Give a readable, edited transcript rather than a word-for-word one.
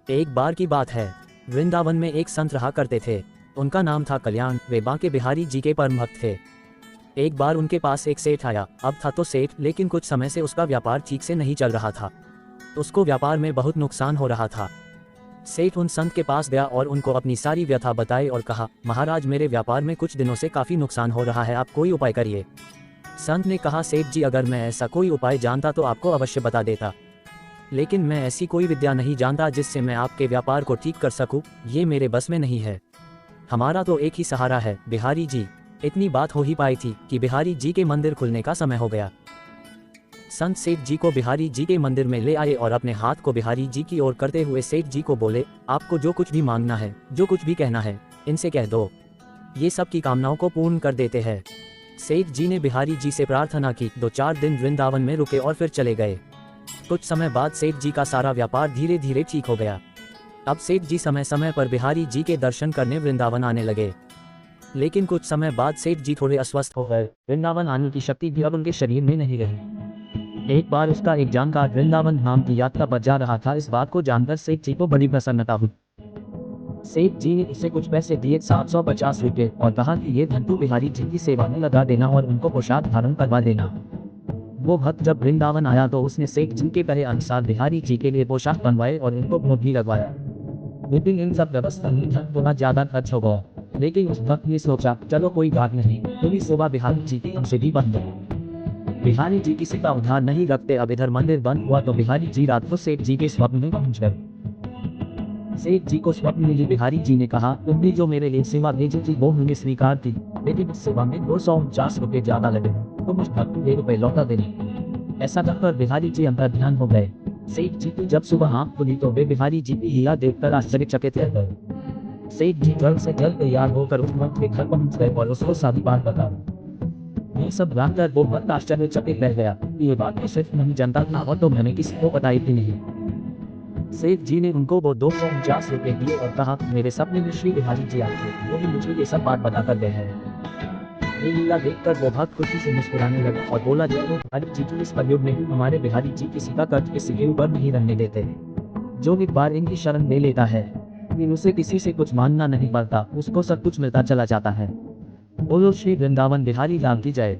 एक बार की बात है, वृंदावन में एक संत रहा करते थे। उनका नाम था कल्याण। वे बांके बिहारी जी के परम भक्त थे। एक बार उनके पास एक सेठ आया। अब था तो सेठ, लेकिन कुछ समय से उसका व्यापार ठीक से नहीं चल रहा था। उसको व्यापार में बहुत नुकसान हो रहा था। सेठ उन संत के पास गया और उनको अपनी सारी व्यथा बताई और कहा, महाराज, मेरे व्यापार में कुछ दिनों से काफ़ी नुकसान हो रहा है, आप कोई उपाय करिए। संत ने कहा, सेठ जी, अगर मैं ऐसा कोई उपाय जानता तो आपको अवश्य बता देता, लेकिन मैं ऐसी कोई विद्या नहीं जानता जिससे मैं आपके व्यापार को ठीक कर सकूं। ये मेरे बस में नहीं है। हमारा तो एक ही सहारा है, बिहारी जी। इतनी बात हो ही पाई थी कि बिहारी जी के मंदिर खुलने का समय हो गया। संत सेठ जी को बिहारी जी के मंदिर में ले आए और अपने हाथ को बिहारी जी की ओर करते हुए सेठ जी को बोले, आपको जो कुछ भी मांगना है, जो कुछ भी कहना है, इनसे कह दो, ये सब की कामनाओं को पूर्ण कर देते हैं। सेठ जी ने बिहारी जी से प्रार्थना की। 2-4 दिन वृंदावन में रुके और फिर चले गए। कुछ समय बाद सेठ जी का सारा व्यापार धीरे धीरे ठीक हो गया। अब सेठ जी समय समय पर बिहारी जी के दर्शन करने वृंदावन आने लगे। लेकिन कुछ समय बाद सेठ जी थोड़े अस्वस्थ हो गए। वृंदावन आने की शक्ति भी अब उनके शरीर में नहीं रही। एक बार उसका एक जानकार वृंदावन धाम की यात्रा पर जा रहा था। इस बात को जानकर सेठ जी को बड़ी प्रसन्नता हुई। सेठ जी ने उसे कुछ पैसे दिए, 750 रुपये, और कहा कि ये धन तू बिहारी जी की सेवा में लगा देना और उनको पोशाक धारण करवा देना। वो भक्त जब वृंदावन आया तो उसने सेठ जी के कहे अनुसार बिहारी जी के लिए पोशाक बनवाए और उनको भोग भी लगवाया। लेकिन इन सब व्यवस्था में धन थोड़ा ज्यादा खर्च हो गया। लेकिन उस भक्त ने सोचा, चलो कोई बात नहीं, पूरी सेवा बिहारी जी की हमसे भी बन गई। बिहारी जी किसी का उधार नहीं रखते। अब इधर मंदिर बंद हुआ तो बिहारी जी रात को सेठ जी के स्वप्न में पहुंच गए। सेठ जी को स्वप्न में बिहारी जी ने कहा, तुमने जो मेरे लिए सेवा भेजी थी वो हमने स्वीकार की, लेकिन इस सेवा में 249 रुपये ज्यादा लगे, तो मुझ भक्त को 1 रुपये लौटा देना। ऐसा कहकर बिहारी जी अंतर ध्यान हो गए। सेठ जी की जब सुबह आंख खुली तो वे बिहारी जी की हीरा देखकर आश्चर्यचकित रह गए। सेठ जी जल्द से जल्द तैयार होकर उस भक्त के घर पहुंच गए और उसको सारी बात बताई। ये सब जानकर वो भक्त आश्चर्यचकित रह गया। ये बात तो सिर्फ नहीं जानता था और तो मैंने किसी को बताई थी नहीं। सेठ जी ने उनको वो 249 रुपये दिए और कहा, मेरे सपने में श्री बिहारी जी आए थे, वो ही मुझे ये सब बात बताकर गए हैं। ये लीला देखकर वो भक्त खुशी से मुस्कुराने लगा और बोला, जब वो बिहारी जी की इस कलयुग में भी हमारे बिहारी जी किसी का कर्ज किसी के ऊपर नहीं रहने देते। जो एक बार इनकी शरण ले लेता है, फिर उसे किसी से कुछ मांगना नहीं पड़ता, उसको सब कुछ मिलता चला जाता है। बोलो श्री वृंदावन बिहारी लाल की जय।